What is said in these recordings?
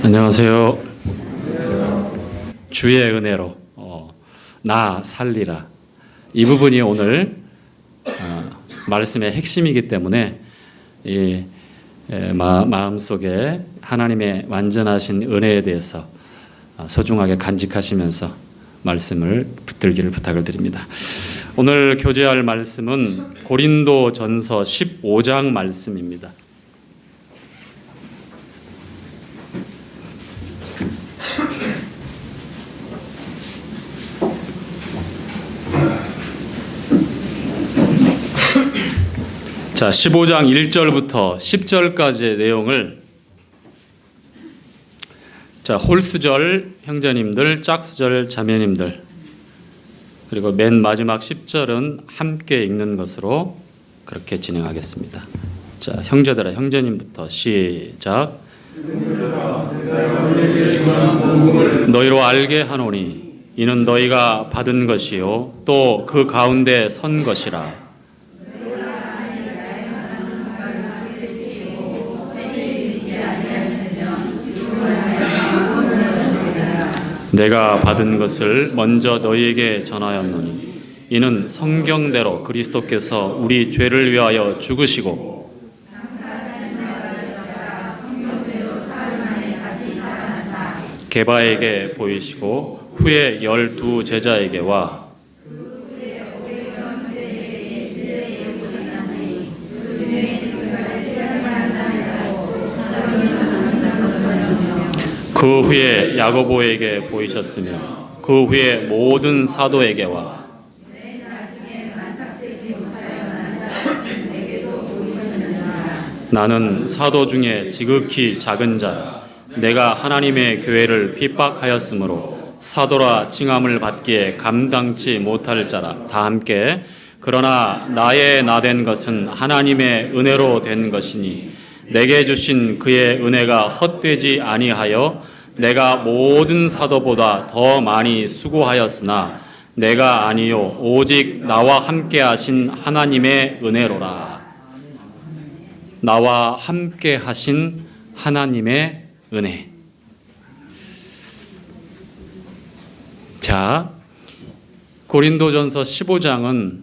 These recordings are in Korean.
안녕하세요. 주의 은혜로 나 살리라. 이 부분이 오늘 말씀의 핵심이기 때문에 이 마음속에 하나님의 완전하신 은혜에 대해서 소중하게 간직하시면서 말씀을 붙들기를 부탁을 드립니다. 오늘 교제할 말씀은 고린도전서 15장 말씀입니다. 자, 15장 1절부터 10절까지의 내용을 홀수절 형제님들, 짝수절 자매님들, 그리고 맨 마지막 10절은 함께 읽는 것으로 그렇게 진행하겠습니다. 자, 형제들아, 형제님부터 시작. 너희로 알게 하노니 이는 너희가 받은 것이요 또 그 가운데 선 것이라. 내가 받은 것을 먼저 너희에게 전하였노니 이는 성경대로 그리스도께서 우리 죄를 위하여 죽으시고 게바에게 보이시고 후에 12 제자에게와 그 후에 야고보에게 보이셨으며 그 후에 모든 사도에게와 나는 사도 중에 지극히 작은 자라. 내가 하나님의 교회를 핍박하였으므로 사도라 칭함을 받기에 감당치 못할 자라. 다 함께 그러나 나의 나된 것은 하나님의 은혜로 된 것이니 내게 주신 그의 은혜가 헛되지 아니하여 내가 모든 사도보다 더 많이 수고하였으나 내가 아니요 오직 나와 함께 하신 하나님의 은혜로라. 나와 함께 하신 하나님의 은혜. 자, 고린도전서 15장은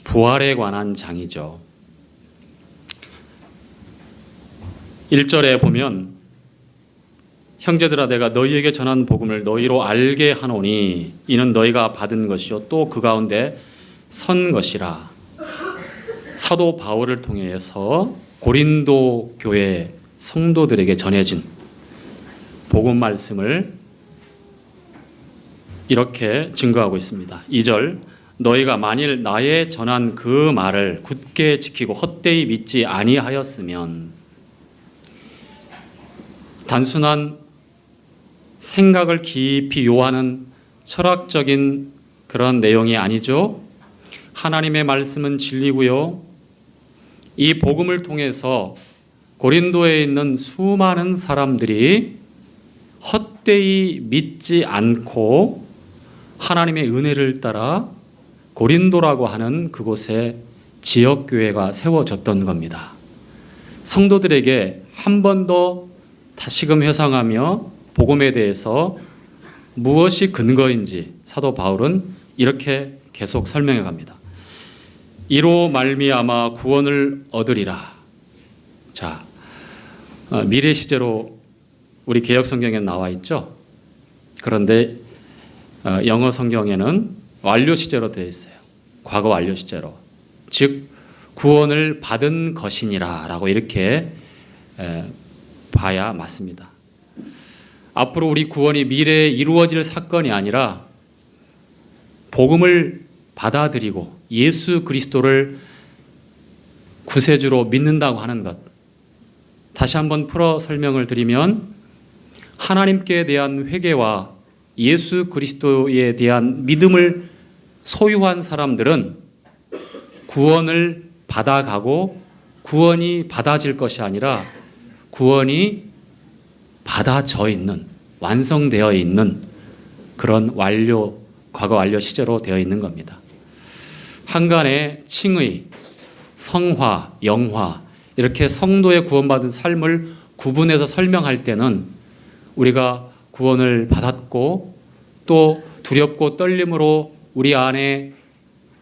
부활에 관한 장이죠. 1절에 보면 형제들아 내가 너희에게 전한 복음을 너희로 알게 하노니 이는 너희가 받은 것이요 또 그 가운데 선 것이라. 사도 바울을 통해서 고린도 교회 성도들에게 전해진 복음 말씀을 이렇게 증거하고 있습니다. 2절 너희가 만일 나의 전한 그 말을 굳게 지키고 헛되이 믿지 아니하였으면 단순한 생각을 깊이 요하는 철학적인 그런 내용이 아니죠. 하나님의 말씀은 진리고요. 이 복음을 통해서 고린도에 있는 수많은 사람들이 헛되이 믿지 않고 하나님의 은혜를 따라 고린도라고 하는 그곳에 지역교회가 세워졌던 겁니다. 성도들에게 한 번 더 다시금 회상하며 복음에 대해서 무엇이 근거인지 사도 바울은 이렇게 계속 설명해 갑니다. 이로 말미암아 구원을 얻으리라. 자, 미래 시제로 우리 개역 성경에 나와 있죠. 그런데 영어 성경에는 완료 시제로 되어 있어요. 과거 완료 시제로. 즉 구원을 받은 것이니라라고 이렇게 봐야 맞습니다. 앞으로 우리 구원이 미래에 이루어질 사건이 아니라 복음을 받아들이고 예수 그리스도를 구세주로 믿는다고 하는 것. 다시 한번 풀어 설명을 드리면 하나님께 대한 회개와 예수 그리스도에 대한 믿음을 소유한 사람들은 구원을 받아가고 구원이 받아질 것이 아니라 구원이 받아져 있는, 완성되어 있는 그런 과거 완료 시제로 되어 있는 겁니다. 한간에 칭의, 성화, 영화 이렇게 성도의 구원받은 삶을 구분해서 설명할 때는 우리가 구원을 받았고 또 두렵고 떨림으로 우리 안에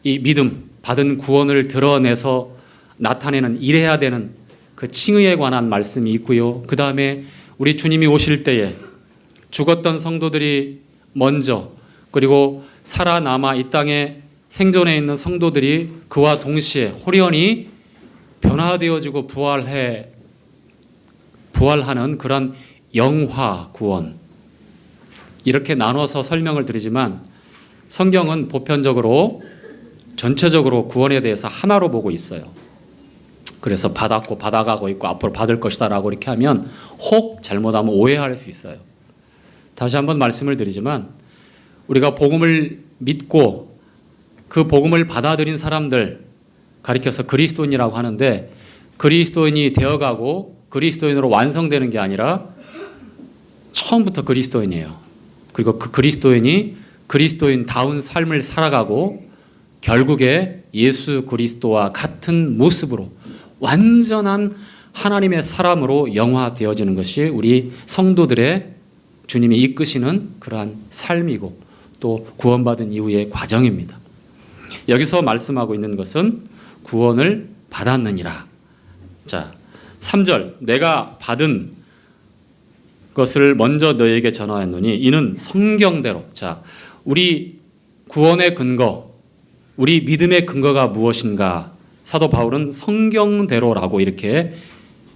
이 믿음, 받은 구원을 드러내서 나타내는 일해야 되는 그 칭의에 관한 말씀이 있고요. 그 다음에 우리 주님이 오실 때에 죽었던 성도들이 먼저, 그리고 살아남아 이 땅에 생존해 있는 성도들이 그와 동시에 호련히 변화되어지고 부활하는 그런 영화 구원, 이렇게 나눠서 설명을 드리지만 성경은 보편적으로 전체적으로 구원에 대해서 하나로 보고 있어요. 그래서 받았고 받아가고 있고 앞으로 받을 것이다 라고 이렇게 하면 혹 잘못하면 오해할 수 있어요. 다시 한번 말씀을 드리지만 우리가 복음을 믿고 그 복음을 받아들인 사람들 가리켜서 그리스도인이라고 하는데, 그리스도인이 되어가고 그리스도인으로 완성되는 게 아니라 처음부터 그리스도인이에요. 그리고 그 그리스도인이 그리스도인다운 삶을 살아가고 결국에 예수 그리스도와 같은 모습으로 완전한 하나님의 사람으로 영화되어지는 것이 우리 성도들의 주님이 이끄시는 그러한 삶이고 또 구원받은 이후의 과정입니다. 여기서 말씀하고 있는 것은 구원을 받았느니라. 자, 3절, 내가 받은 것을 먼저 너에게 전하였노니 이는 성경대로. 자, 우리 구원의 근거, 우리 믿음의 근거가 무엇인가? 사도 바울은 성경대로라고 이렇게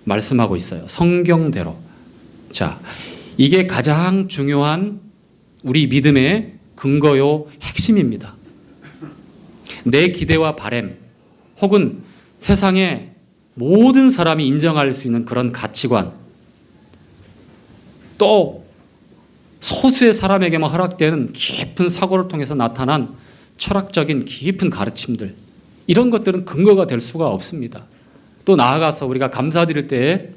말씀하고 있어요. 성경대로. 자, 이게 가장 중요한 우리 믿음의 근거요 핵심입니다. 내 기대와 바램 혹은 세상의 모든 사람이 인정할 수 있는 그런 가치관, 또 소수의 사람에게만 허락되는 깊은 사고를 통해서 나타난 철학적인 깊은 가르침들, 이런 것들은 근거가 될 수가 없습니다. 또 나아가서 우리가 감사드릴 때에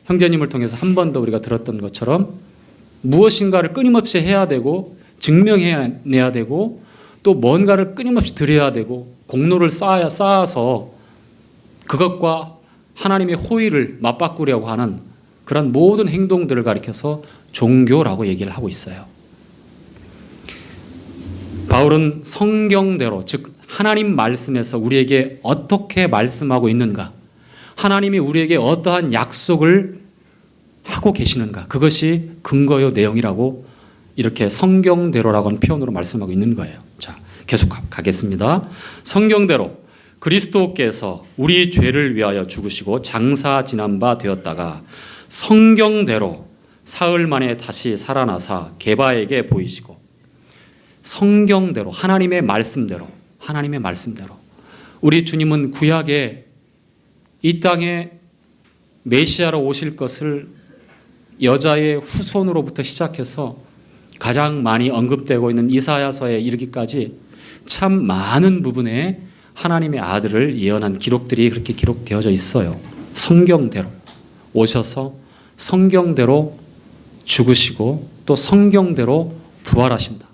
형제님을 통해서 한 번 더 우리가 들었던 것처럼 무엇인가를 끊임없이 해야 되고 증명해내야 되고 또 뭔가를 끊임없이 드려야 되고 공로를 쌓아서 그것과 하나님의 호의를 맞바꾸려고 하는 그런 모든 행동들을 가리켜서 종교라고 얘기를 하고 있어요. 바울은 성경대로, 즉 하나님 말씀에서 우리에게 어떻게 말씀하고 있는가, 하나님이 우리에게 어떠한 약속을 하고 계시는가, 그것이 근거요 내용이라고 이렇게 성경대로라고 하는 표현으로 말씀하고 있는 거예요. 자, 계속 가겠습니다. 성경대로 그리스도께서 우리 죄를 위하여 죽으시고 장사 지난 바 되었다가 성경대로 사흘 만에 다시 살아나사 게바에게 보이시고, 성경대로 하나님의 말씀대로 우리 주님은 구약에 이 땅에 메시아로 오실 것을 여자의 후손으로부터 시작해서 가장 많이 언급되고 있는 이사야서에 이르기까지 참 많은 부분에 하나님의 아들을 예언한 기록들이 그렇게 기록되어져 있어요. 성경대로 오셔서 성경대로 죽으시고 또 성경대로 부활하신다.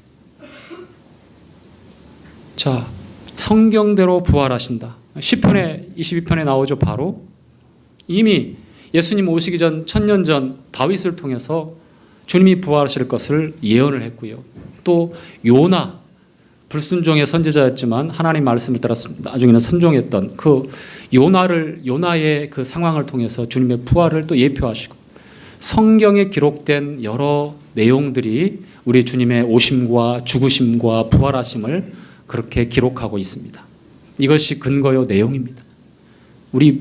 자, 성경대로 부활하신다. 시편에 22편에 나오죠. 바로 이미 예수님 오시기 전 1000년 전 다윗을 통해서 주님이 부활하실 것을 예언을 했고요. 또 요나, 불순종의 선지자였지만 하나님 말씀을 따라 나중에는 순종했던 그 요나의 그 상황을 통해서 주님의 부활을 또 예표하시고, 성경에 기록된 여러 내용들이 우리 주님의 오심과 죽으심과 부활하심을 그렇게 기록하고 있습니다. 이것이 근거요 내용입니다. 우리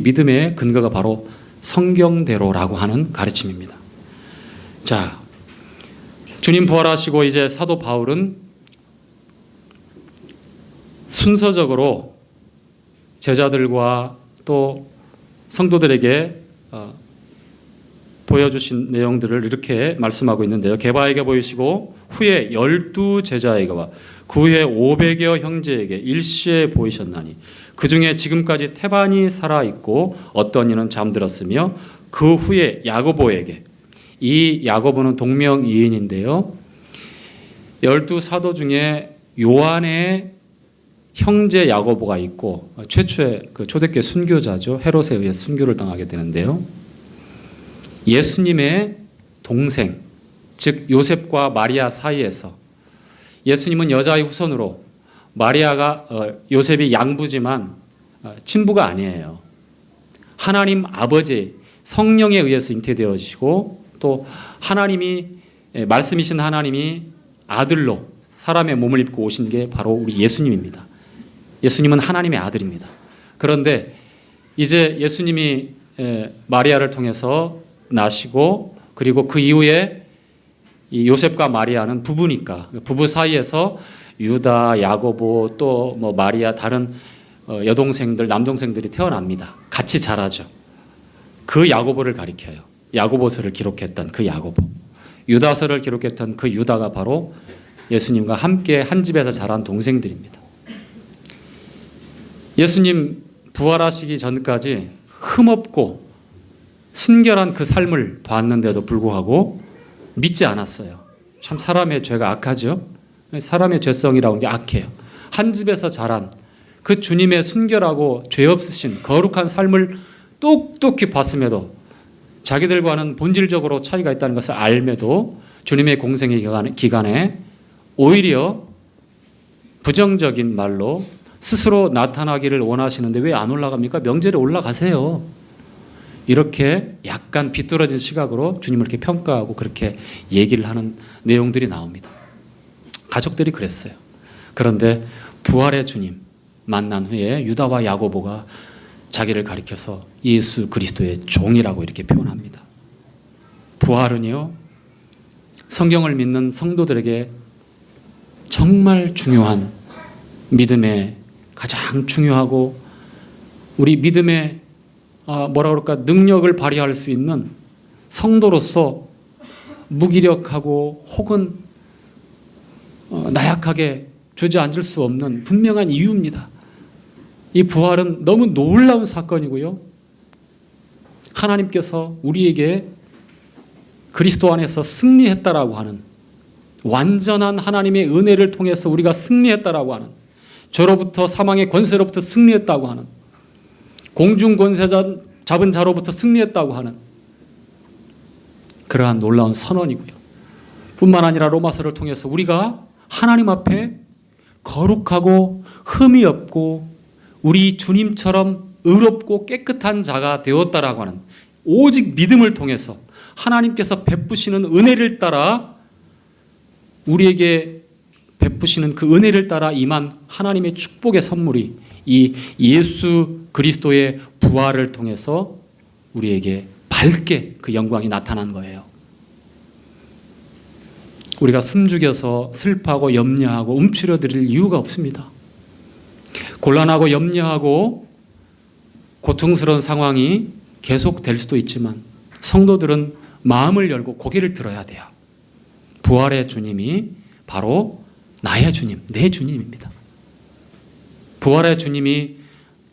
믿음의 근거가 바로 성경대로라고 하는 가르침입니다. 자, 주님 부활하시고 이제 사도 바울은 순서적으로 제자들과 또 성도들에게 보여주신 내용들을 이렇게 말씀하고 있는데요. 게바에게 보이시고 후에 12제자에게와 그 후에 500여 형제에게 일시에 보이셨나니 그 중에 지금까지 태반이 살아있고 어떤 이는 잠들었으며 그 후에 야고보에게, 이 야고보는 동명이인인데요. 12사도 중에 요한의 형제 야고보가 있고 최초의 그 초대교회 순교자죠. 헤롯에 의해 순교를 당하게 되는데요. 예수님의 동생, 즉 요셉과 마리아 사이에서 예수님은 여자의 후손으로 마리아가 요셉이 양부지만 친부가 아니에요. 하나님 아버지 성령에 의해서 잉태되어지고 또 하나님이 말씀이신 하나님이 아들로 사람의 몸을 입고 오신 게 바로 우리 예수님입니다. 예수님은 하나님의 아들입니다. 그런데 이제 예수님이 마리아를 통해서 나시고 그리고 그 이후에 이 요셉과 마리아는 부부니까 부부 사이에서 유다, 야고보 또 뭐 마리아 다른 여동생들, 남동생들이 태어납니다. 같이 자라죠. 그 야고보를 가리켜요. 야고보서를 기록했던 그 야고보. 유다서를 기록했던 그 유다가 바로 예수님과 함께 한 집에서 자란 동생들입니다. 예수님 부활하시기 전까지 흠없고 순결한 그 삶을 봤는데도 불구하고 믿지 않았어요. 참 사람의 죄가 악하죠. 사람의 죄성이라고 하는 게 악해요. 한 집에서 자란 그 주님의 순결하고 죄 없으신 거룩한 삶을 똑똑히 봤음에도 자기들과는 본질적으로 차이가 있다는 것을 알매도 주님의 공생의 기간에 오히려 부정적인 말로 스스로 나타나기를 원하시는데 왜 안 올라갑니까? 명절에 올라가세요. 이렇게 약간 비뚤어진 시각으로 주님을 이렇게 평가하고 그렇게 얘기를 하는 내용들이 나옵니다. 가족들이 그랬어요. 그런데 부활의 주님 만난 후에 유다와 야고보가 자기를 가리켜서 예수 그리스도의 종이라고 이렇게 표현합니다. 부활은요, 성경을 믿는 성도들에게 정말 중요한 믿음의 가장 중요하고 우리 믿음의 뭐라 그럴까 능력을 발휘할 수 있는 성도로서 무기력하고 혹은 나약하게 주저앉을 수 없는 분명한 이유입니다. 이 부활은 너무 놀라운 사건이고요. 하나님께서 우리에게 그리스도 안에서 승리했다라고 하는 완전한 하나님의 은혜를 통해서 우리가 승리했다라고 하는 죄로부터 사망의 권세로부터 승리했다고 하는 공중 권세 잡은 자로부터 승리했다고 하는 그러한 놀라운 선언이고요. 뿐만 아니라 로마서를 통해서 우리가 하나님 앞에 거룩하고 흠이 없고 우리 주님처럼 의롭고 깨끗한 자가 되었다라고 하는 오직 믿음을 통해서 하나님께서 베푸시는 은혜를 따라 우리에게 베푸시는 그 은혜를 따라 임한 하나님의 축복의 선물이 이 예수 그리스도의 부활을 통해서 우리에게 밝게 그 영광이 나타난 거예요. 우리가 숨죽여서 슬퍼하고 염려하고 움츠려 드릴 이유가 없습니다. 곤란하고 염려하고 고통스러운 상황이 계속될 수도 있지만 성도들은 마음을 열고 고개를 들어야 돼요. 부활의 주님이 바로 나의 주님, 내 주님입니다. 부활의 주님이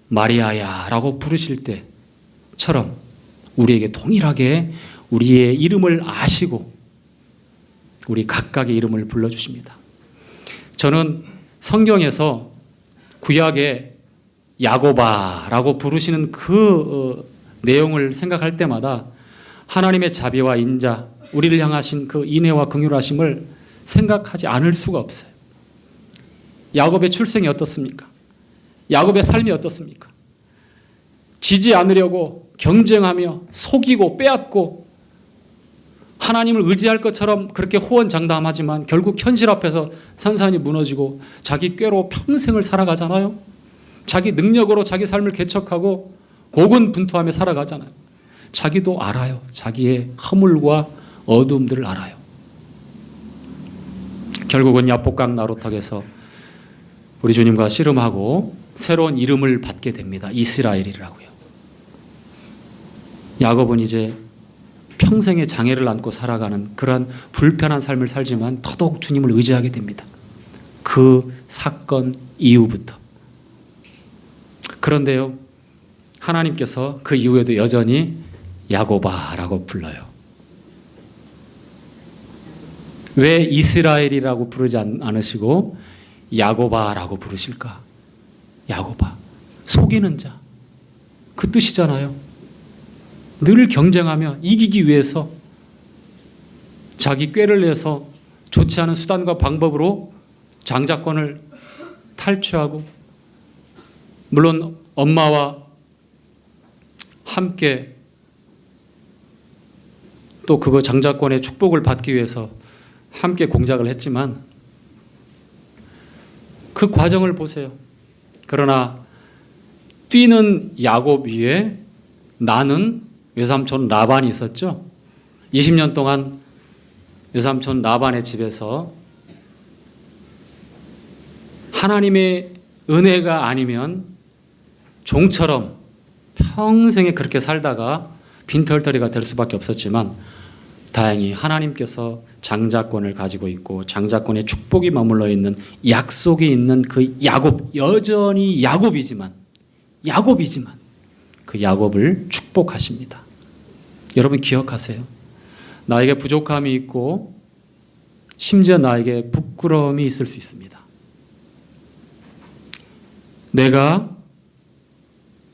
마리아야 라고 부르실 때처럼 우리에게 동일하게 우리의 이름을 아시고 우리 각각의 이름을 불러주십니다. 저는 성경에서 구약의 야고바라고 부르시는 그 내용을 생각할 때마다 하나님의 자비와 인자, 우리를 향하신 그 인애와 긍휼하심을 생각하지 않을 수가 없어요. 야곱의 출생이 어떻습니까? 야곱의 삶이 어떻습니까? 지지 않으려고 경쟁하며 속이고 빼앗고 하나님을 의지할 것처럼 그렇게 호언장담하지만 결국 현실 앞에서 산산이 무너지고 자기 꾀로 평생을 살아가잖아요. 자기 능력으로 자기 삶을 개척하고 고군분투하며 살아가잖아요. 자기도 알아요. 자기의 허물과 어두움들을 알아요. 결국은 야복강 나루턱에서 우리 주님과 씨름하고 새로운 이름을 받게 됩니다. 이스라엘이라고요. 야곱은 이제 평생의 장애를 안고 살아가는 그러한 불편한 삶을 살지만 더더욱 주님을 의지하게 됩니다. 그 사건 이후부터. 그런데요, 하나님께서 그 이후에도 여전히 야고바라고 불러요. 왜 이스라엘이라고 부르지 않으시고 야고바라고 부르실까? 야곱아, 속이는 자. 그 뜻이잖아요. 늘 경쟁하며 이기기 위해서 자기 꾀를 내서 좋지 않은 수단과 방법으로 장자권을 탈취하고, 물론 엄마와 함께 또 그거 장자권의 축복을 받기 위해서 함께 공작을 했지만 그 과정을 보세요. 그러나 뛰는 야곱 위에 나는 외삼촌 라반이 있었죠. 20년 동안 외삼촌 라반의 집에서 하나님의 은혜가 아니면 종처럼 평생에 그렇게 살다가 빈털터리가 될 수밖에 없었지만, 다행히 하나님께서 장자권을 가지고 있고 장자권의 축복이 머물러 있는 약속이 있는 그 야곱, 여전히 야곱이지만 그 야곱을 축복하십니다. 여러분 기억하세요. 나에게 부족함이 있고 심지어 나에게 부끄러움이 있을 수 있습니다. 내가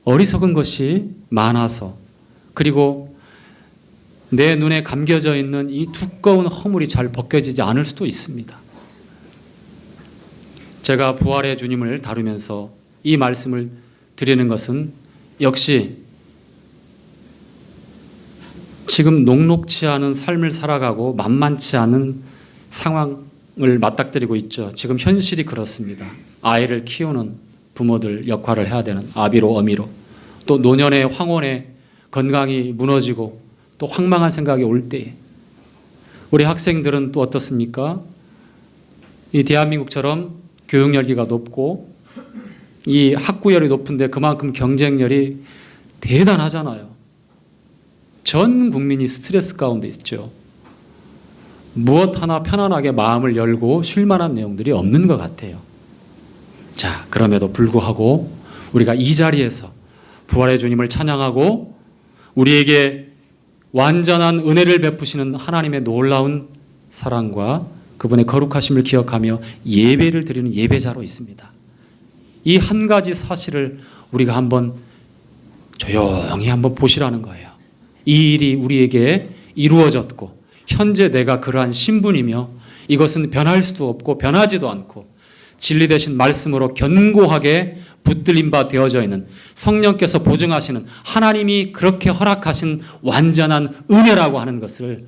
어리석은 것이 많아서, 그리고 내 눈에 감겨져 있는 이 두꺼운 허물이 잘 벗겨지지 않을 수도 있습니다. 제가 부활의 주님을 다루면서 이 말씀을 드리는 것은 역시 지금 녹록치 않은 삶을 살아가고 만만치 않은 상황을 맞닥뜨리고 있죠. 지금 현실이 그렇습니다. 아이를 키우는 부모들 역할을 해야 되는 아비로 어미로, 또 노년의 황혼에 건강이 무너지고 또 황망한 생각이 올 때에 우리 학생들은 또 어떻습니까? 이 대한민국처럼 교육 열기가 높고 이 학구열이 높은데 그만큼 경쟁열이 대단하잖아요. 전 국민이 스트레스 가운데 있죠. 무엇 하나 편안하게 마음을 열고 쉴 만한 내용들이 없는 것 같아요. 자, 그럼에도 불구하고 우리가 이 자리에서 부활의 주님을 찬양하고 우리에게 완전한 은혜를 베푸시는 하나님의 놀라운 사랑과 그분의 거룩하심을 기억하며 예배를 드리는 예배자로 있습니다. 이 한 가지 사실을 우리가 한번 조용히 한번 보시라는 거예요. 이 일이 우리에게 이루어졌고 현재 내가 그러한 신분이며 이것은 변할 수도 없고 변하지도 않고 진리 되신 말씀으로 견고하게 붙들린 바 되어져 있는 성령께서 보증하시는 하나님이 그렇게 허락하신 완전한 은혜라고 하는 것을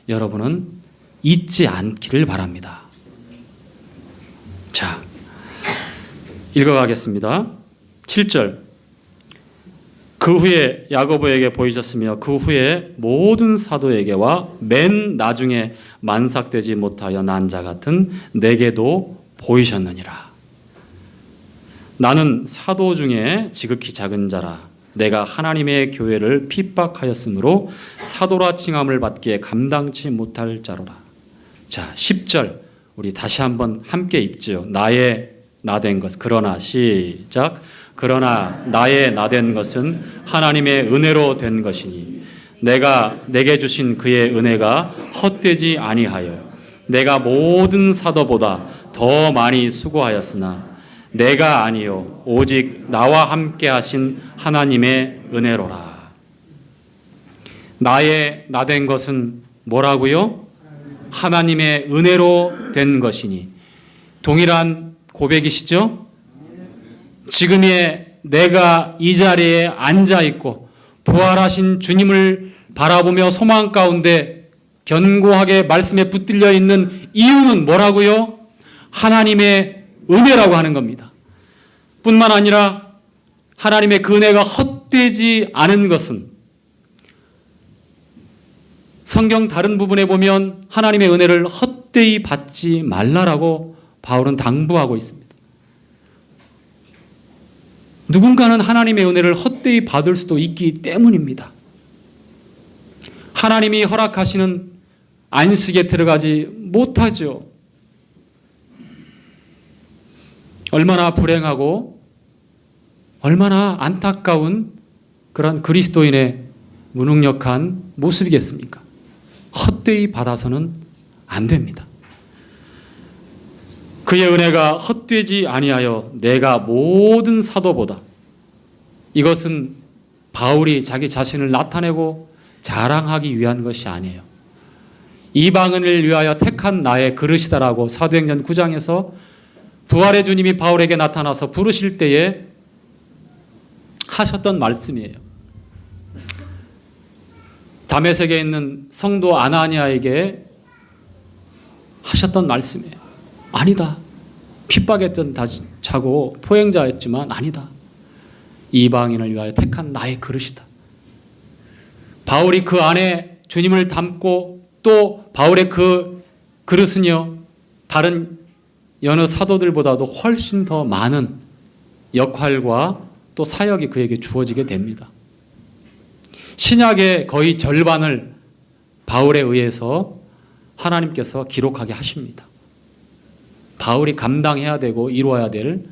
여러분은 잊지 않기를 바랍니다. 자, 읽어가겠습니다. 7절. 그 후에 야고보에게 보이셨으며 그 후에 모든 사도에게와 맨 나중에 만삭되지 못하여 난 자 같은 내게도 보이셨느니라. 나는 사도 중에 지극히 작은 자라. 내가 하나님의 교회를 핍박하였으므로 사도라 칭함을 받기에 감당치 못할 자로라. 자, 10절 우리 다시 한번 함께 읽죠. 나의 나된 것. 그러나 시작. 그러나 나의 나된 것은 하나님의 은혜로 된 것이니 내가 내게 주신 그의 은혜가 헛되지 아니하여 내가 모든 사도보다 더 많이 수고하였으나 내가 아니요 오직 나와 함께 하신 하나님의 은혜로라. 나의 나된 것은 뭐라고요? 하나님의 은혜로 된 것이니. 동일한 고백이시죠? 지금의 내가 이 자리에 앉아 있고 부활하신 주님을 바라보며 소망 가운데 견고하게 말씀에 붙들려 있는 이유는 뭐라고요? 하나님의 은혜라고 하는 겁니다. 뿐만 아니라 하나님의 그 은혜가 헛되지 않은 것은 성경 다른 부분에 보면 하나님의 은혜를 헛되이 받지 말라라고 바울은 당부하고 있습니다. 누군가는 하나님의 은혜를 헛되이 받을 수도 있기 때문입니다. 하나님이 허락하시는 안식에 들어가지 못하죠. 얼마나 불행하고 얼마나 안타까운 그런 그리스도인의 무능력한 모습이겠습니까? 헛되이 받아서는 안 됩니다. 그의 은혜가 헛되지 아니하여 내가 모든 사도보다. 이것은 바울이 자기 자신을 나타내고 자랑하기 위한 것이 아니에요. 이방인을 위하여 택한 나의 그릇이다라고 사도행전 9장에서 부활의 주님이 바울에게 나타나서 부르실 때에 하셨던 말씀이에요. 다메섹에 있는 성도 아나니아에게 하셨던 말씀이에요. 아니다. 핍박했던 자고 포행자였지만 아니다. 이방인을 위하여 택한 나의 그릇이다. 바울이 그 안에 주님을 담고 또 바울의 그 그릇은요, 다른 여느 사도들보다도 훨씬 더 많은 역할과 또 사역이 그에게 주어지게 됩니다. 신약의 거의 절반을 바울에 의해서 하나님께서 기록하게 하십니다. 바울이 감당해야 되고 이루어야 될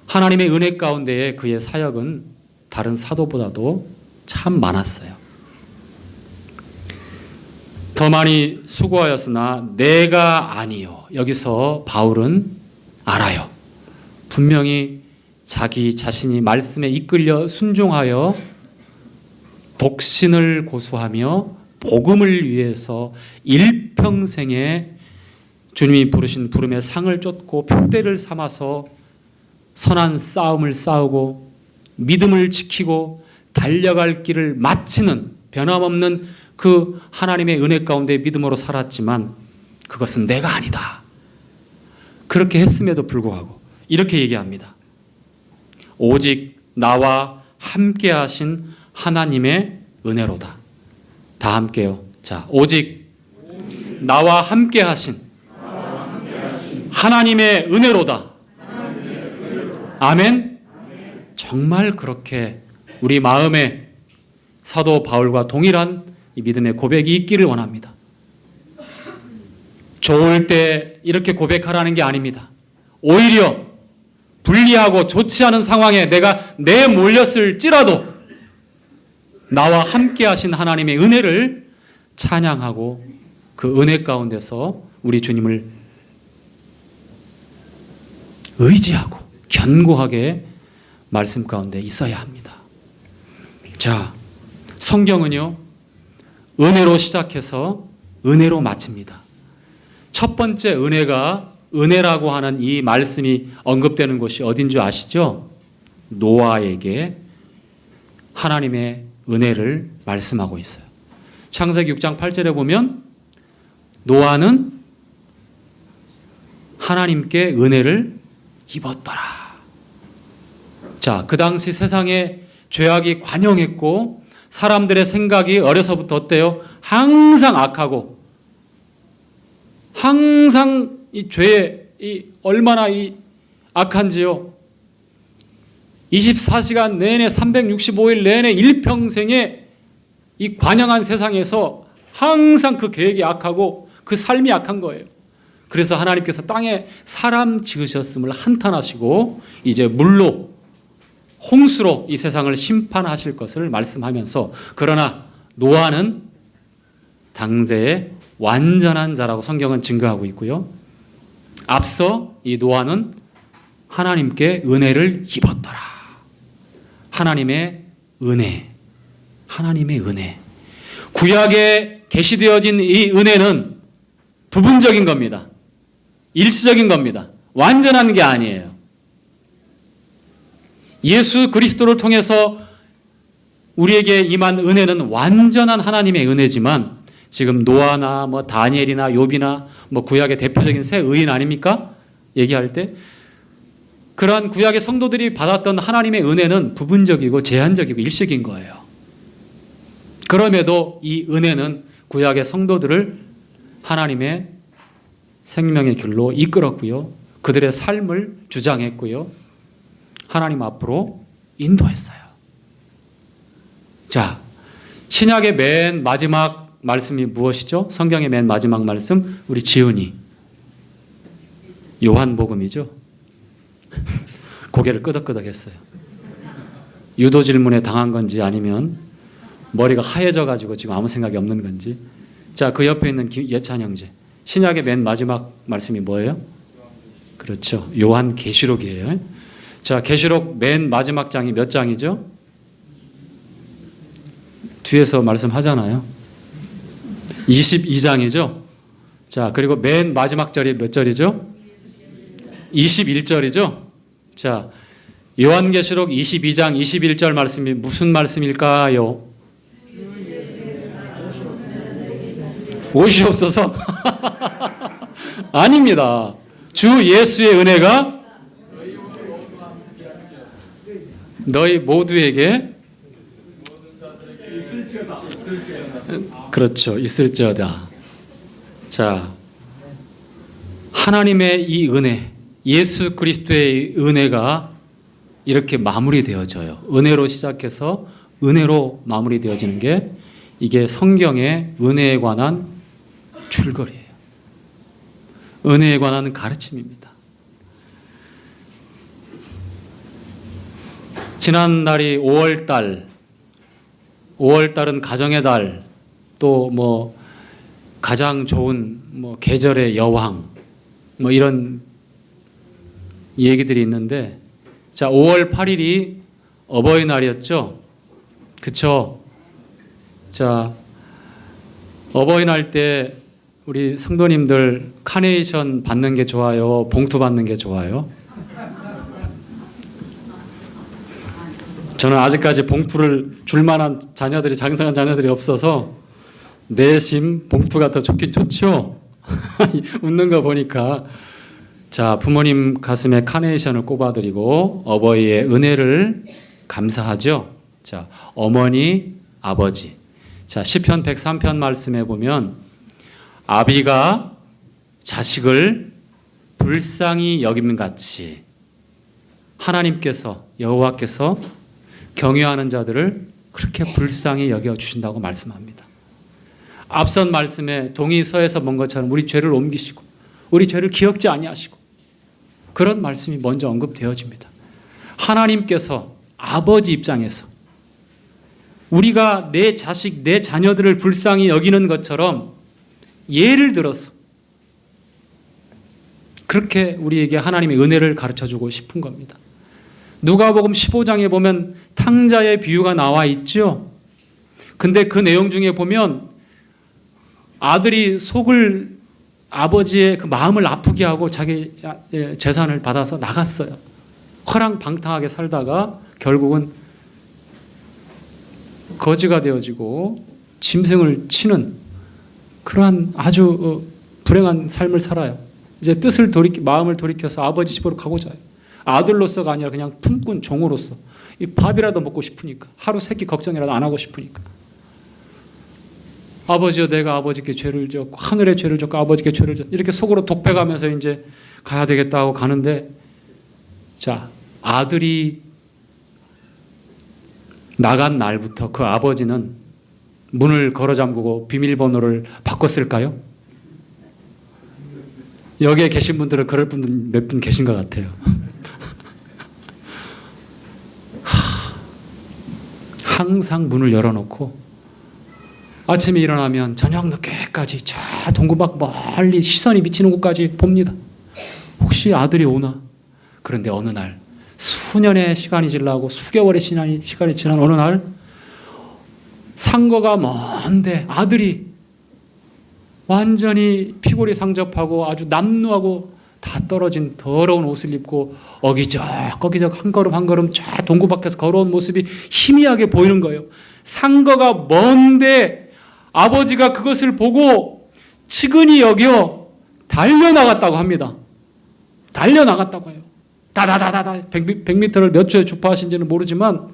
하나님의 은혜 가운데에 그의 사역은 다른 사도보다도 참 많았어요. 더 많이 수고하였으나 내가 아니요. 여기서 바울은 알아요. 분명히 자기 자신이 말씀에 이끌려 순종하여 독신을 고수하며 복음을 위해서 일평생에 주님이 부르신 부름의 상을 쫓고 표대를 삼아서 선한 싸움을 싸우고 믿음을 지키고 달려갈 길을 마치는 변함없는 그 하나님의 은혜 가운데 믿음으로 살았지만 그것은 내가 아니다. 그렇게 했음에도 불구하고 이렇게 얘기합니다. 오직 나와 함께 하신 하나님의 은혜로다. 다 함께요. 자, 오직 나와 함께 하신 하나님의 은혜로다. 아멘. 정말 그렇게 우리 마음에 사도 바울과 동일한 이 믿음의 고백이 있기를 원합니다. 좋을 때 이렇게 고백하라는 게 아닙니다. 오히려 불리하고 좋지 않은 상황에 내가 내몰렸을지라도 나와 함께 하신 하나님의 은혜를 찬양하고 그 은혜 가운데서 우리 주님을 의지하고 견고하게 말씀 가운데 있어야 합니다. 자, 성경은요, 은혜로 시작해서 은혜로 마칩니다. 첫 번째 은혜라고 하는 이 말씀이 언급되는 곳이 어딘 줄 아시죠? 노아에게 하나님의 은혜를 말씀하고 있어요. 창세기 6장 8절에 보면 노아는 하나님께 은혜를 입었더라. 자, 그 당시 세상에 죄악이 관영했고 사람들의 생각이 어려서부터 어때요? 항상 악하고 항상 이 죄에 얼마나 악한지요. 24시간 내내 365일 내내 일평생에 이 관영한 세상에서 항상 그 계획이 악하고 그 삶이 악한 거예요. 그래서 하나님께서 땅에 사람 지으셨음을 한탄하시고 이제 물로 홍수로 이 세상을 심판하실 것을 말씀하면서 그러나 노아는 당대의 완전한 자라고 성경은 증거하고 있고요. 앞서 이 노아는 하나님께 은혜를 입었더라. 하나님의 은혜. 하나님의 은혜. 구약에 계시되어진 이 은혜는 부분적인 겁니다. 일시적인 겁니다. 완전한 게 아니에요. 예수 그리스도를 통해서 우리에게 임한 은혜는 완전한 하나님의 은혜지만 지금 노아나 다니엘이나 욥이나 구약의 대표적인 새 의인 아닙니까? 얘기할 때 그러한 구약의 성도들이 받았던 하나님의 은혜는 부분적이고 제한적이고 일시적인 거예요. 그럼에도 이 은혜는 구약의 성도들을 하나님의 생명의 길로 이끌었고요. 그들의 삶을 주장했고요. 하나님 앞으로 인도했어요. 자, 신약의 맨 마지막 말씀이 무엇이죠? 성경의 맨 마지막 말씀, 우리 지은이 요한복음이죠. 고개를 끄덕끄덕했어요. 유도 질문에 당한 건지 아니면 머리가 하얘져 가지고 지금 아무 생각이 없는 건지. 자, 그 옆에 있는 예찬 형제, 신약의 맨 마지막 말씀이 뭐예요? 그렇죠. 요한 계시록이에요. 자, 계시록 맨 마지막 장이 몇 장이죠? 뒤에서 말씀하잖아요. 22장이죠. 자, 그리고 맨 마지막 절이 몇 절이죠? 21절이죠. 자, 요한계시록 22장 21절 말씀이 무슨 말씀일까요? 오시옵소서? 아닙니다. 주 예수의 은혜가 너희 모두에게 그렇죠. 있을지어다. 자, 하나님의 이 은혜, 예수 그리스도의 은혜가 이렇게 마무리되어져요. 은혜로 시작해서 은혜로 마무리되어지는 게 이게 성경의 은혜에 관한 줄거리예요. 은혜에 관한 가르침입니다. 지난 날이 5월달은 가정의 달, 또 뭐 가장 좋은 뭐 계절의 여왕, 뭐 이런 얘기들이 있는데, 자, 5월 8일이 어버이날이었죠. 그쵸? 자, 어버이날 때 우리 성도님들 카네이션 받는 게 좋아요? 봉투 받는 게 좋아요? 저는 아직까지 봉투를 줄 만한 자녀들이, 장성한 자녀들이 없어서 내심 봉투가 더 좋긴 좋죠? 웃는 거 보니까. 자, 부모님 가슴에 카네이션을 꼽아드리고 어버이의 은혜를 감사하죠. 자, 어머니, 아버지. 자, 시편 103편 말씀에 보면 아비가 자식을 불쌍히 여김 같이 하나님께서, 여호와께서 경외하는 자들을 그렇게 불쌍히 여겨주신다고 말씀합니다. 앞선 말씀에 동이 서에서 본 것처럼 우리 죄를 옮기시고 우리 죄를 기억지 아니하시고 그런 말씀이 먼저 언급되어집니다. 하나님께서 아버지 입장에서 우리가 내 자식, 내 자녀들을 불쌍히 여기는 것처럼 예를 들어서 그렇게 우리에게 하나님의 은혜를 가르쳐주고 싶은 겁니다. 누가복음 15장에 보면 탕자의 비유가 나와 있죠. 근데 그 내용 중에 보면 아들이 속을 아버지의 그 마음을 아프게 하고 자기 재산을 받아서 나갔어요. 허랑방탕하게 살다가 결국은 거지가 되어지고 짐승을 치는 그러한 아주 불행한 삶을 살아요. 이제 마음을 돌이켜서 아버지 집으로 가고자 해요. 아들로서가 아니라 그냥 품꾼 종으로서 이 밥이라도 먹고 싶으니까, 하루 세끼 걱정이라도 안 하고 싶으니까. 아버지여, 내가 아버지께 죄를 졌고 하늘의 죄를 졌고 아버지께 죄를 졌고 이렇게 속으로 독백하면서 이제 가야 되겠다 하고 가는데, 자, 아들이 나간 날부터 그 아버지는 문을 걸어 잠그고 비밀번호를 바꿨을까요? 여기에 계신 분들은 그럴 분들 몇 분 계신 것 같아요. 항상 문을 열어놓고 아침에 일어나면 저녁 늦게까지 저 동구박 멀리 시선이 미치는 곳까지 봅니다. 혹시 아들이 오나? 그런데 어느 날 수년의 시간이 지나고 수개월의 시간이 지난 어느 날 상거가 먼데 아들이 완전히 피골이 상접하고 아주 남루하고 다 떨어진 더러운 옷을 입고 어기적 한 걸음 한 걸음 저 동구 밖에서 걸어온 모습이 희미하게 보이는 거예요. 상거가 먼데 아버지가 그것을 보고 측은히 여겨 달려나갔다고 합니다. 달려나갔다고 해요. 다다다다다 100m를 몇 초에 주파하신지는 모르지만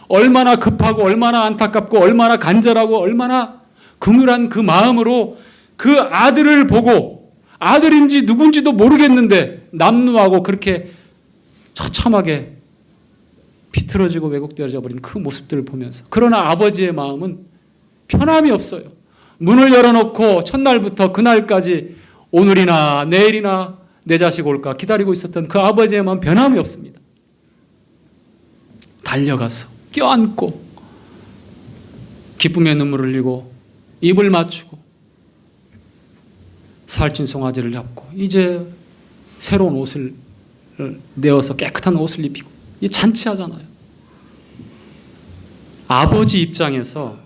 얼마나 급하고 얼마나 안타깝고 얼마나 간절하고 얼마나 긍휼한 그 마음으로 그 아들을 보고, 아들인지 누군지도 모르겠는데 남루하고 그렇게 처참하게 비틀어지고 왜곡되어져 버린 그 모습들을 보면서, 그러나 아버지의 마음은 편함이 없어요. 문을 열어놓고 첫날부터 그날까지 오늘이나 내일이나 내 자식 올까 기다리고 있었던 그 아버지의 마음 변함이 없습니다. 달려가서 껴안고 기쁨의 눈물을 흘리고 입을 맞추고 살찐 송아지를 잡고 이제 새로운 옷을 내어서 깨끗한 옷을 입히고 이 잔치하잖아요. 아버지 입장에서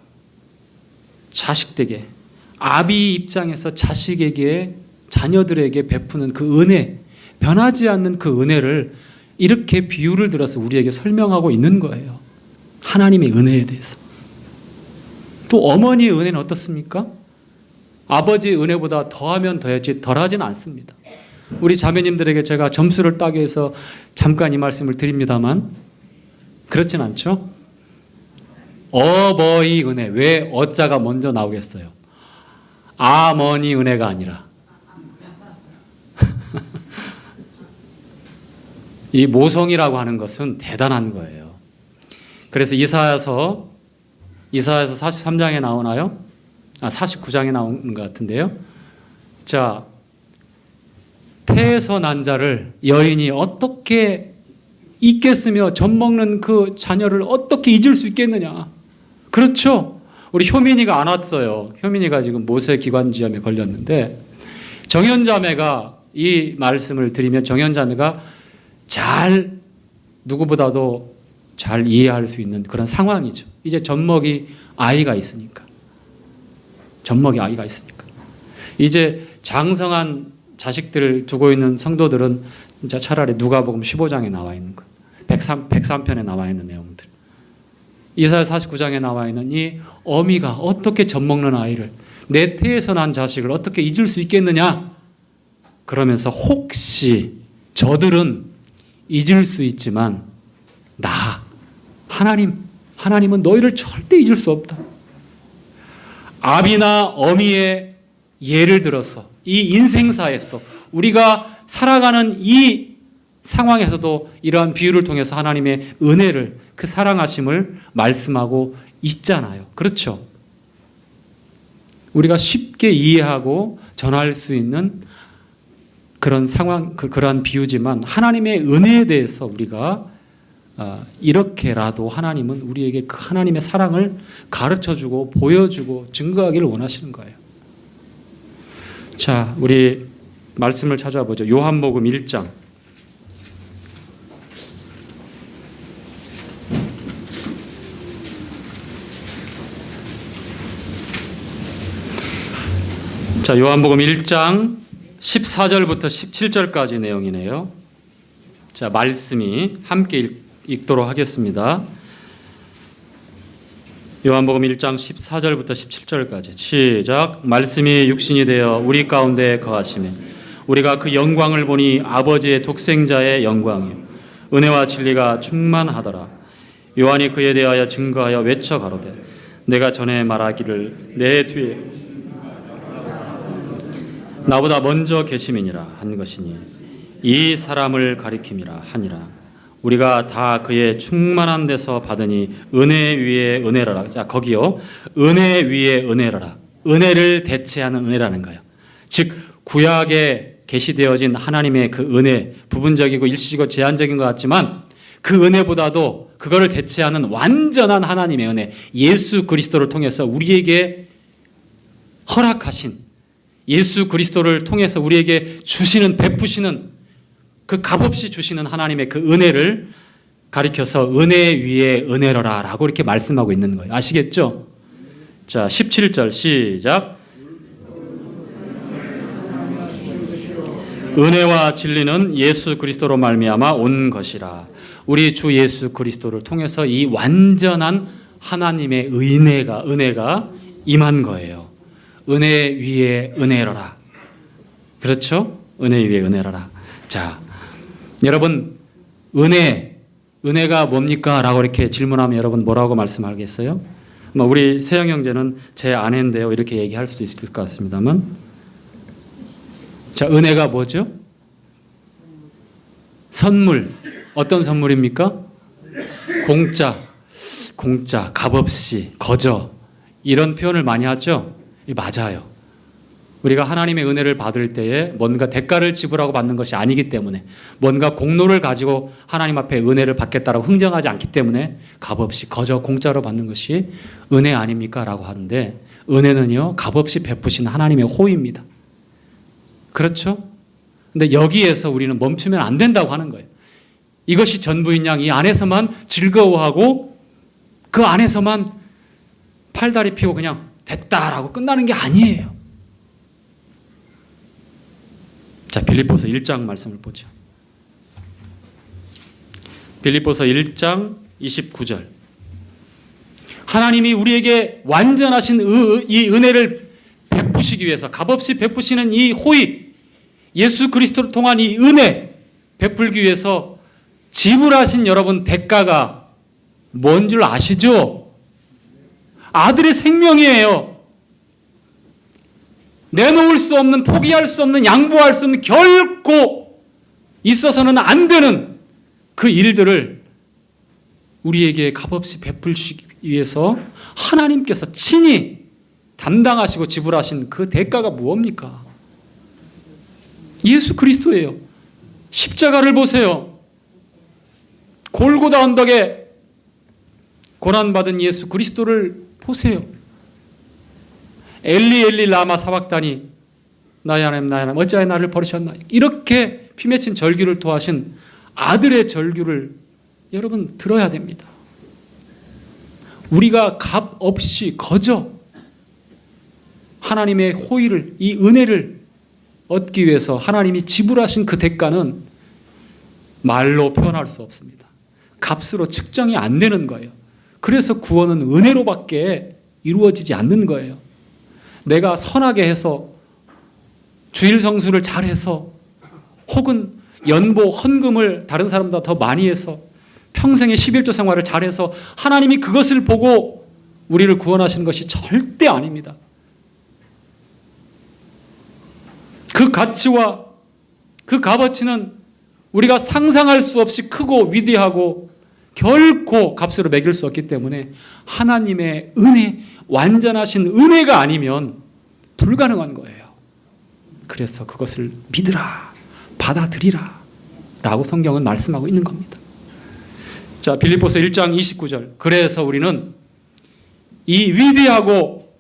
자식에게, 아비 입장에서 자식에게, 자녀들에게 베푸는 그 은혜, 변하지 않는 그 은혜를 이렇게 비유를 들어서 우리에게 설명하고 있는 거예요. 하나님의 은혜에 대해서. 또 어머니의 은혜는 어떻습니까? 아버지의 은혜보다 더하면 더했지 덜하지는 않습니다. 우리 자매님들에게 제가 점수를 따기 위해서 잠깐 이 말씀을 드립니다만 그렇진 않죠? 어버이 은혜, 왜 어자가 먼저 나오겠어요? 아머니 은혜가 아니라 이 모성이라고 하는 것은 대단한 거예요. 그래서 이사야서 43장에 나오나요? 49장에 나오는 것 같은데요. 자, 태에서 난 자를 여인이 어떻게 잊겠으며 젖먹는 그 자녀를 어떻게 잊을 수 있겠느냐. 그렇죠. 우리 효민이가 안 왔어요. 효민이가 지금 모세기관지염에 걸렸는데 정현자매가 이 말씀을 드리면 정현자매가 잘 누구보다도 잘 이해할 수 있는 그런 상황이죠. 이제 젖먹이 아이가 있으니까. 이제 장성한 자식들을 두고 있는 성도들은 진짜 차라리 누가복음 15장에 나와 있는 것, 103편에 나와 있는 내용들, 이사야 49장에 나와 있는 이 어미가 어떻게 젖먹는 아이를, 내 태에서 난 자식을 어떻게 잊을 수 있겠느냐. 그러면서 혹시 저들은 잊을 수 있지만 하나님은 너희를 절대 잊을 수 없다. 아비나 어미의 예를 들어서 이 인생사에서도 우리가 살아가는 이 상황에서도 이러한 비유를 통해서 하나님의 은혜를, 그 사랑하심을 말씀하고 있잖아요. 그렇죠? 우리가 쉽게 이해하고 전할 수 있는 그런 상황, 그러한 비유지만 하나님의 은혜에 대해서 우리가 이렇게라도 하나님은 우리에게 그 하나님의 사랑을 가르쳐주고 보여주고 증거하기를 원하시는 거예요. 자, 우리 말씀을 찾아보죠. 요한복음 1장. 자, 요한복음 1장 14절부터 17절까지 내용이네요. 자, 말씀이 함께 읽도록 하겠습니다. 요한복음 1장 14절부터 17절까지 시작. 말씀이 육신이 되어 우리 가운데 거하시매 우리가 그 영광을 보니 아버지의 독생자의 영광이요 은혜와 진리가 충만하더라. 요한이 그에 대하여 증거하여 외쳐 가로되 내가 전에 말하기를 내 뒤에 나보다 먼저 계심이니라 한 것이니 이 사람을 가리킴이라 하니라. 우리가 다 그의 충만한 데서 받으니 은혜 위에 은혜라. 자, 거기요. 은혜 위에 은혜라. 은혜를 대체하는 은혜라는 거예요. 즉 구약에 계시되어진 하나님의 그 은혜, 부분적이고 일시적이고 제한적인 것 같지만 그 은혜보다도 그거를 대체하는 완전한 하나님의 은혜, 예수 그리스도를 통해서 우리에게 허락하신, 예수 그리스도를 통해서 우리에게 주시는, 베푸시는, 그 값없이 주시는 하나님의 그 은혜를 가리켜서 은혜 위에 은혜로라 라고 이렇게 말씀하고 있는 거예요. 아시겠죠? 자, 17절 시작. 은혜와 진리는 예수 그리스도로 말미암아 온 것이라. 우리 주 예수 그리스도를 통해서 이 완전한 하나님의 은혜가 임한 거예요. 은혜 위에 은혜로라. 그렇죠? 은혜 위에 은혜로라. 자, 여러분 은혜가 뭡니까? 라고 이렇게 질문하면 여러분 뭐라고 말씀하겠어요? 우리 세영 형제는 제 아내인데요 이렇게 얘기할 수도 있을 것 같습니다만, 자, 은혜가 뭐죠? 선물. 어떤 선물입니까? 공짜, 값없이, 거저, 이런 표현을 많이 하죠? 맞아요. 우리가 하나님의 은혜를 받을 때에 뭔가 대가를 지불하고 받는 것이 아니기 때문에, 뭔가 공로를 가지고 하나님 앞에 은혜를 받겠다라고 흥정하지 않기 때문에 값없이 거저 공짜로 받는 것이 은혜 아닙니까? 라고 하는데, 은혜는요 값없이 베푸신 하나님의 호의입니다. 그렇죠? 근데 여기에서 우리는 멈추면 안 된다고 하는 거예요. 이것이 전부인 양 이 안에서만 즐거워하고 그 안에서만 팔다리 피고 그냥 됐다라고 끝나는 게 아니에요. 자, 빌립보서 1장 말씀을 보죠. 빌립보서 1장 29절. 하나님이 우리에게 완전하신 이 은혜를 베푸시기 위해서 값없이 베푸시는 이 호의, 예수 그리스도를 통한 이 은혜 베풀기 위해서 지불하신 여러분 대가가 뭔 줄 아시죠? 아들의 생명이에요. 내놓을 수 없는, 포기할 수 없는, 양보할 수 없는, 결코 있어서는 안 되는 그 일들을 우리에게 값없이 베풀시기 위해서 하나님께서 친히 담당하시고 지불하신 그 대가가 무엇입니까? 예수 그리스도예요. 십자가를 보세요. 골고다 언덕에 고난받은 예수 그리스도를 보세요. 엘리 엘리 라마 사박다니 나의 하나님 나의 하나님 어찌하여 나를 버리셨나. 이렇게 피 맺힌 절규를 토하신 아들의 절규를 여러분 들어야 됩니다. 우리가 값 없이 거저 하나님의 호의를, 이 은혜를 얻기 위해서 하나님이 지불하신 그 대가는 말로 표현할 수 없습니다. 값으로 측정이 안 되는 거예요. 그래서 구원은 은혜로밖에 이루어지지 않는 거예요. 내가 선하게 해서 주일 성수를 잘해서 혹은 연보 헌금을 다른 사람보다 더 많이 해서 평생의 11조 생활을 잘해서 하나님이 그것을 보고 우리를 구원하시는 것이 절대 아닙니다. 그 가치와 그 값어치는 우리가 상상할 수 없이 크고 위대하고 결코 값으로 매길 수 없기 때문에 하나님의 은혜, 완전하신 은혜가 아니면 불가능한 거예요. 그래서 그것을 믿으라, 받아들이라 라고 성경은 말씀하고 있는 겁니다. 자, 빌립보서 1장 29절. 그래서 우리는 이 위대하고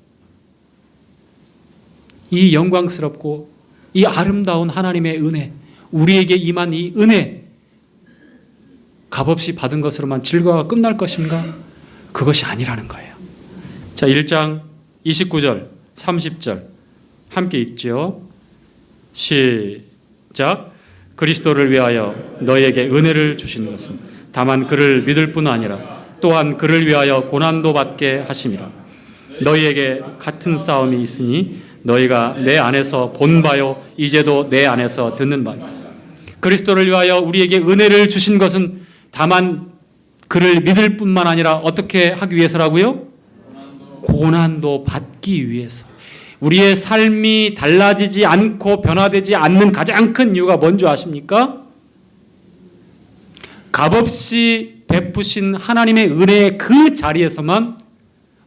이 영광스럽고 이 아름다운 하나님의 은혜, 우리에게 임한 이 은혜, 값없이 받은 것으로만 즐거워가 끝날 것인가? 그것이 아니라는 거예요. 자, 1장 29절, 30절 함께 읽죠. 시작. 그리스도를 위하여 너에게 은혜를 주신 것은 다만 그를 믿을 뿐 아니라 또한 그를 위하여 고난도 받게 하심이라. 너희에게 같은 싸움이 있으니 너희가 내 안에서 본 바요 이제도 내 안에서 듣는 바요. 그리스도를 위하여 우리에게 은혜를 주신 것은 다만 그를 믿을 뿐만 아니라 어떻게 하기 위해서라고요? 고난도 받기 위해서. 우리의 삶이 달라지지 않고 변화되지 않는 가장 큰 이유가 뭔지 아십니까? 값없이 베푸신 하나님의 은혜의 그 자리에서만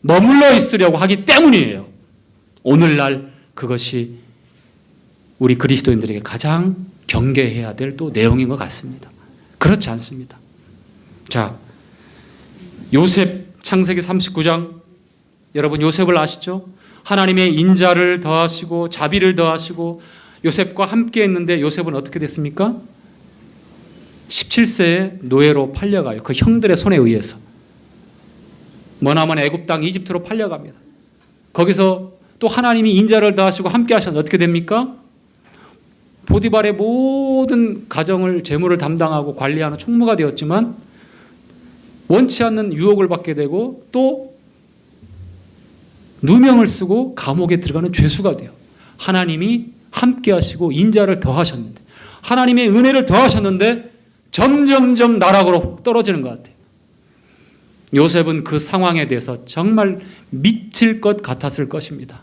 머물러 있으려고 하기 때문이에요. 오늘날 그것이 우리 그리스도인들에게 가장 경계해야 될 또 내용인 것 같습니다. 그렇지 않습니다. 자, 요셉 창세기 39장, 여러분 요셉을 아시죠? 하나님의 인자를 더하시고 자비를 더하시고 요셉과 함께 했는데 요셉은 어떻게 됐습니까? 17세에 노예로 팔려가요. 그 형들의 손에 의해서. 머나먼 애굽 땅 이집트로 팔려갑니다. 거기서 또 하나님이 인자를 더하시고 함께 하셨는데 어떻게 됩니까? 보디발의 모든 가정을, 재물을 담당하고 관리하는 총무가 되었지만 원치 않는 유혹을 받게 되고 또 누명을 쓰고 감옥에 들어가는 죄수가 돼요. 하나님이 함께 하시고 인자를 더하셨는데, 하나님의 은혜를 더하셨는데 점점점 나락으로 떨어지는 것 같아요. 요셉은 그 상황에 대해서 정말 미칠 것 같았을 것입니다.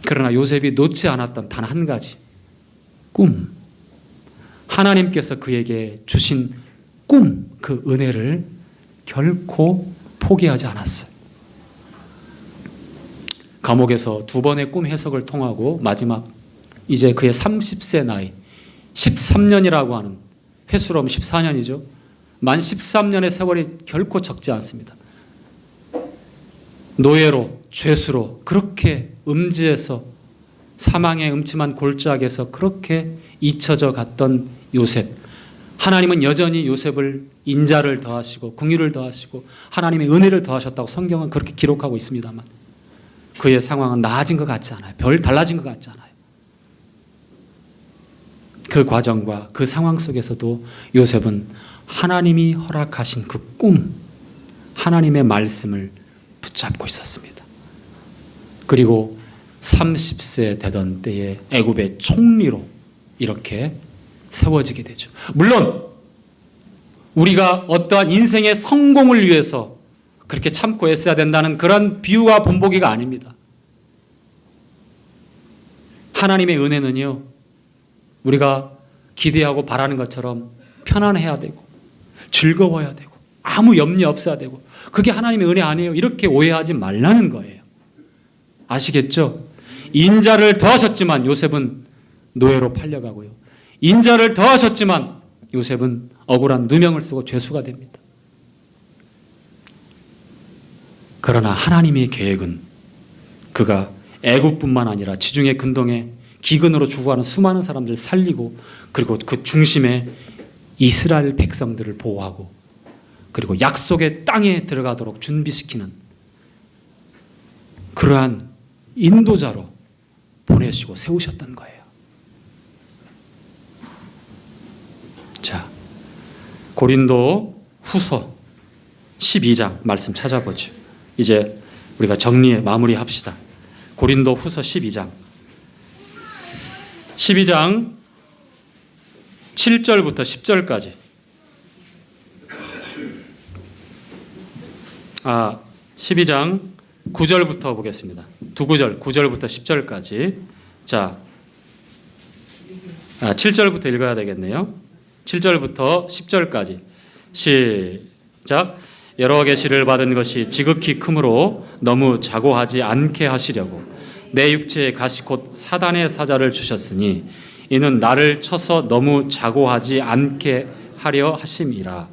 그러나 요셉이 놓지 않았던 단 한 가지 꿈, 하나님께서 그에게 주신 꿈, 그 은혜를 결코 포기하지 않았어요. 감옥에서 두 번의 꿈 해석을 통하고 마지막 이제 그의 30세 나이 13년이라고 하는, 회수로 하면 14년이죠. 만 13년의 세월이 결코 적지 않습니다. 노예로, 죄수로 그렇게 음지에서 사망의 음침한 골짜기에서 그렇게 잊혀져 갔던 요셉, 하나님은 여전히 요셉을 인자를 더하시고 긍휼을 더하시고 하나님의 은혜를 더하셨다고 성경은 그렇게 기록하고 있습니다만 그의 상황은 나아진 것 같지 않아요. 별 달라진 것 같지 않아요. 그 과정과 그 상황 속에서도 요셉은 하나님이 허락하신 그 꿈, 하나님의 말씀을 붙잡고 있었습니다. 그리고 30세 되던 때에 애굽의 총리로 이렇게 세워지게 되죠. 물론 우리가 어떠한 인생의 성공을 위해서 그렇게 참고 애써야 된다는 그런 비유와 본보기가 아닙니다. 하나님의 은혜는요, 우리가 기대하고 바라는 것처럼 편안해야 되고 즐거워야 되고 아무 염려 없어야 되고 그게 하나님의 은혜 아니에요. 이렇게 오해하지 말라는 거예요. 아시겠죠? 인자를 더하셨지만 요셉은 노예로 팔려가고요. 인자를 더하셨지만 요셉은 억울한 누명을 쓰고 죄수가 됩니다. 그러나 하나님의 계획은 그가 애굽뿐만 아니라 지중해 근동에 기근으로 죽어가는 수많은 사람들을 살리고 그리고 그 중심에 이스라엘 백성들을 보호하고 그리고 약속의 땅에 들어가도록 준비시키는 그러한 인도자로 보내시고 세우셨던 거예요. 자, 고린도 후서 12장 말씀 찾아보죠. 이제 우리가 정리해 마무리합시다. 고린도 후서 12장 7절부터 10절까지 12장 9절부터 보겠습니다. 두 구절 9절부터 10절까지. 자, 7절부터 읽어야 되겠네요. 7절부터 10절까지 시작. 여러 계시를 받은 것이 지극히 크므로 너무 자고하지 않게 하시려고 내 육체에 가시 곧 사단의 사자를 주셨으니 이는 나를 쳐서 너무 자고하지 않게 하려 하심이라.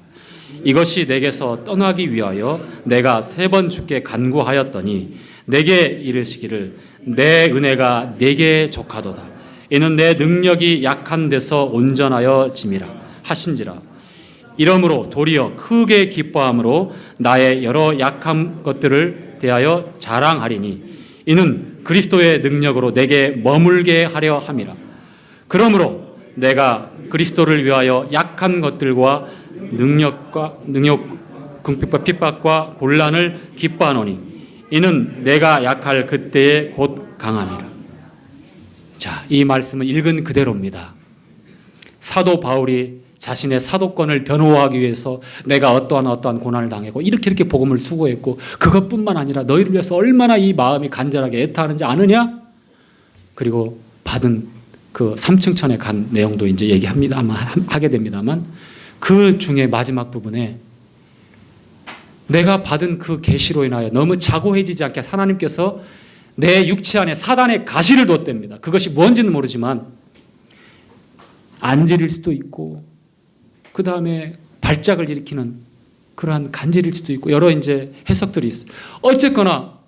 이것이 내게서 떠나기 위하여 내가 3번 주께 간구하였더니 내게 이르시기를 내 은혜가 내게 족하도다. 이는 내 능력이 약한 데서 온전하여 짐이라 하신지라. 이러므로 도리어 크게 기뻐함으로 나의 여러 약한 것들을 대하여 자랑하리니 이는 그리스도의 능력으로 내게 머물게 하려 함이라. 그러므로 내가 그리스도를 위하여 약한 것들과 능력, 궁핍과 핍박과 곤란을 기뻐하노니 이는 내가 약할 그때에 곧 강함이라. 자, 이 말씀은 읽은 그대로입니다. 사도 바울이 자신의 사도권을 변호하기 위해서 내가 어떠한 고난을 당하고 이렇게 복음을 수고했고 그것뿐만 아니라 너희를 위해서 얼마나 이 마음이 간절하게 애타하는지 아느냐? 그리고 받은 그 3층 천에 간 내용도 이제 하게 됩니다만 그 중에 마지막 부분에 내가 받은 그 계시로 인하여 너무 자고해지지 않게 하나님께서 내 육체 안에 사단의 가시를 뒀답니다. 그것이 뭔지는 모르지만 안질일 수도 있고 그 다음에 발작을 일으키는 그러한 간질일 수도 있고 여러 이제 해석들이 있어요. 어쨌거나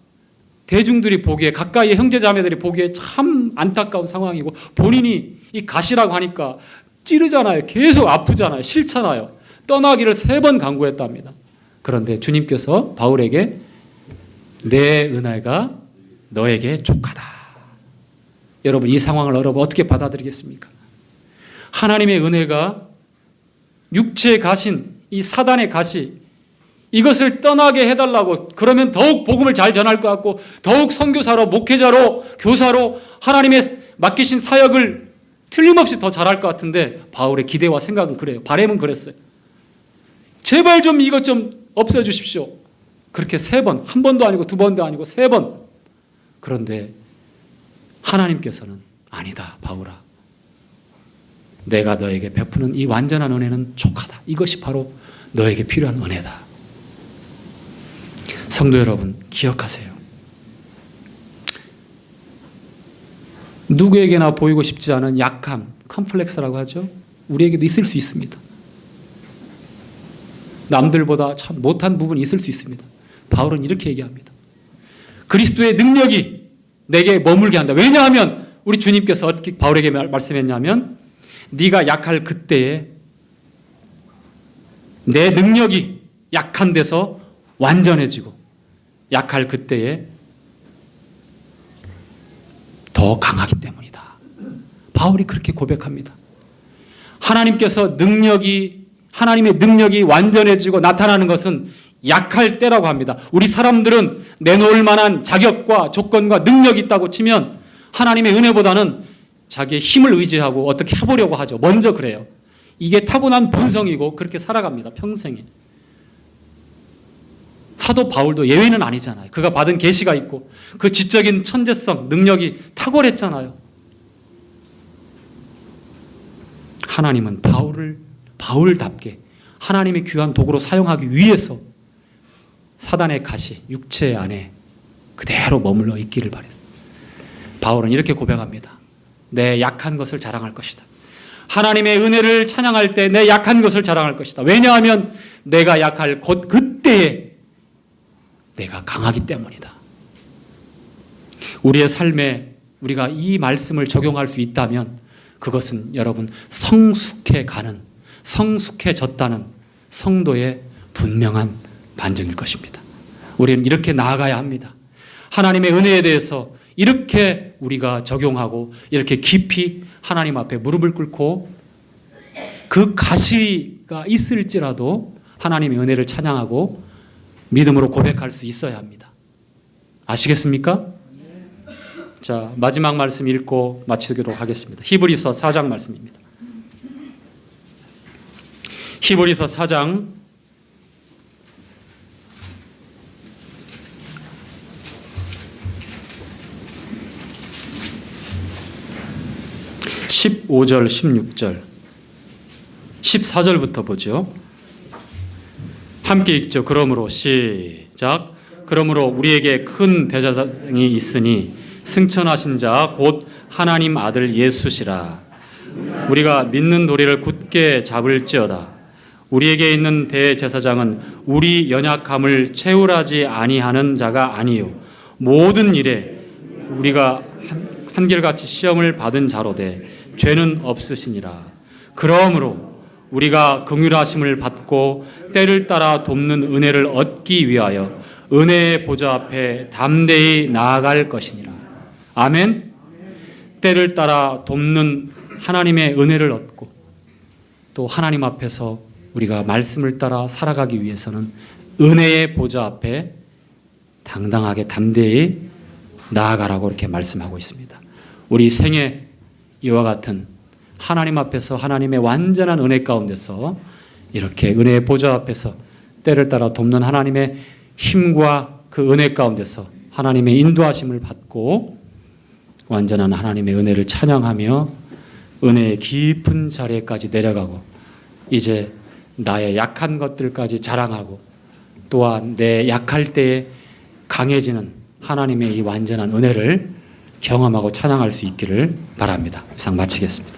대중들이 보기에 가까이의 형제자매들이 보기에 참 안타까운 상황이고 본인이 이 가시라고 하니까 찌르잖아요. 계속 아프잖아요. 싫잖아요. 떠나기를 3번 간구했답니다. 그런데 주님께서 바울에게 내 은혜가 너에게 족하다. 여러분 이 상황을 여러분 어떻게 받아들이겠습니까? 하나님의 은혜가 육체에 가신 이 사단의 가시 이것을 떠나게 해달라고 그러면 더욱 복음을 잘 전할 것 같고 더욱 선교사로 목회자로 교사로 하나님의 맡기신 사역을 틀림없이 더 잘할 것 같은데 바울의 기대와 생각은 그래요. 바람은 그랬어요. 제발 좀 이것 좀 없애주십시오. 그렇게 3번, 한 번도 아니고 2번도 아니고 3번. 그런데 하나님께서는 아니다 바울아. 내가 너에게 베푸는 이 완전한 은혜는 족하다. 이것이 바로 너에게 필요한 은혜다. 성도 여러분 기억하세요. 누구에게나 보이고 싶지 않은 약함, 컴플렉스라고 하죠. 우리에게도 있을 수 있습니다. 남들보다 참 못한 부분이 있을 수 있습니다. 바울은 이렇게 얘기합니다. 그리스도의 능력이 내게 머물게 한다. 왜냐하면 우리 주님께서 어떻게 바울에게 말씀했냐면 네가 약할 그때에 내 능력이 약한 데서 완전해지고 약할 그때에 더 강하기 때문이다. 바울이 그렇게 고백합니다. 하나님의 능력이 완전해지고 나타나는 것은 약할 때라고 합니다. 우리 사람들은 내놓을 만한 자격과 조건과 능력이 있다고 치면 하나님의 은혜보다는 자기의 힘을 의지하고 어떻게 해보려고 하죠. 먼저 그래요. 이게 타고난 본성이고 그렇게 살아갑니다. 평생에. 사도 바울도 예외는 아니잖아요. 그가 받은 계시가 있고 그 지적인 천재성, 능력이 탁월했잖아요. 하나님은 바울답게 하나님의 귀한 도구로 사용하기 위해서 사단의 가시, 육체 안에 그대로 머물러 있기를 바랬어요. 바울은 이렇게 고백합니다. 내 약한 것을 자랑할 것이다. 하나님의 은혜를 찬양할 때 내 약한 것을 자랑할 것이다. 왜냐하면 내가 약할 곧 그때에 내가 강하기 때문이다. 우리의 삶에 우리가 이 말씀을 적용할 수 있다면 그것은 여러분 성숙해졌다는 성도의 분명한 반증일 것입니다. 우리는 이렇게 나아가야 합니다. 하나님의 은혜에 대해서 이렇게 우리가 적용하고 이렇게 깊이 하나님 앞에 무릎을 꿇고 그 가시가 있을지라도 하나님의 은혜를 찬양하고 믿음으로 고백할 수 있어야 합니다. 아시겠습니까? 자, 마지막 말씀 읽고 마치도록 하겠습니다. 히브리서 4장 말씀입니다. 히브리서 4장 15절, 16절, 14절부터 보죠. 함께 읽죠. 그러므로 시작. 그러므로 우리에게 큰 대제사장이 있으니 승천하신 자 곧 하나님 아들 예수시라. 우리가 믿는 도리를 굳게 잡을지어다. 우리에게 있는 대제사장은 우리 연약함을 채울하지 아니하는 자가 아니요 모든 일에 우리가 한결같이 시험을 받은 자로되 죄는 없으시니라. 그러므로 우리가 긍휼하심을 받고 때를 따라 돕는 은혜를 얻기 위하여 은혜의 보좌 앞에 담대히 나아갈 것이니라. 아멘. 때를 따라 돕는 하나님의 은혜를 얻고 또 하나님 앞에서 우리가 말씀을 따라 살아가기 위해서는 은혜의 보좌 앞에 당당하게 담대히 나아가라고 이렇게 말씀하고 있습니다. 우리 생애 이와 같은 하나님 앞에서 하나님의 완전한 은혜 가운데서 이렇게 은혜의 보좌 앞에서 때를 따라 돕는 하나님의 힘과 그 은혜 가운데서 하나님의 인도하심을 받고 완전한 하나님의 은혜를 찬양하며 은혜의 깊은 자리에까지 내려가고 이제 나의 약한 것들까지 자랑하고 또한 내 약할 때에 강해지는 하나님의 이 완전한 은혜를 경험하고 찬양할 수 있기를 바랍니다. 이상 마치겠습니다.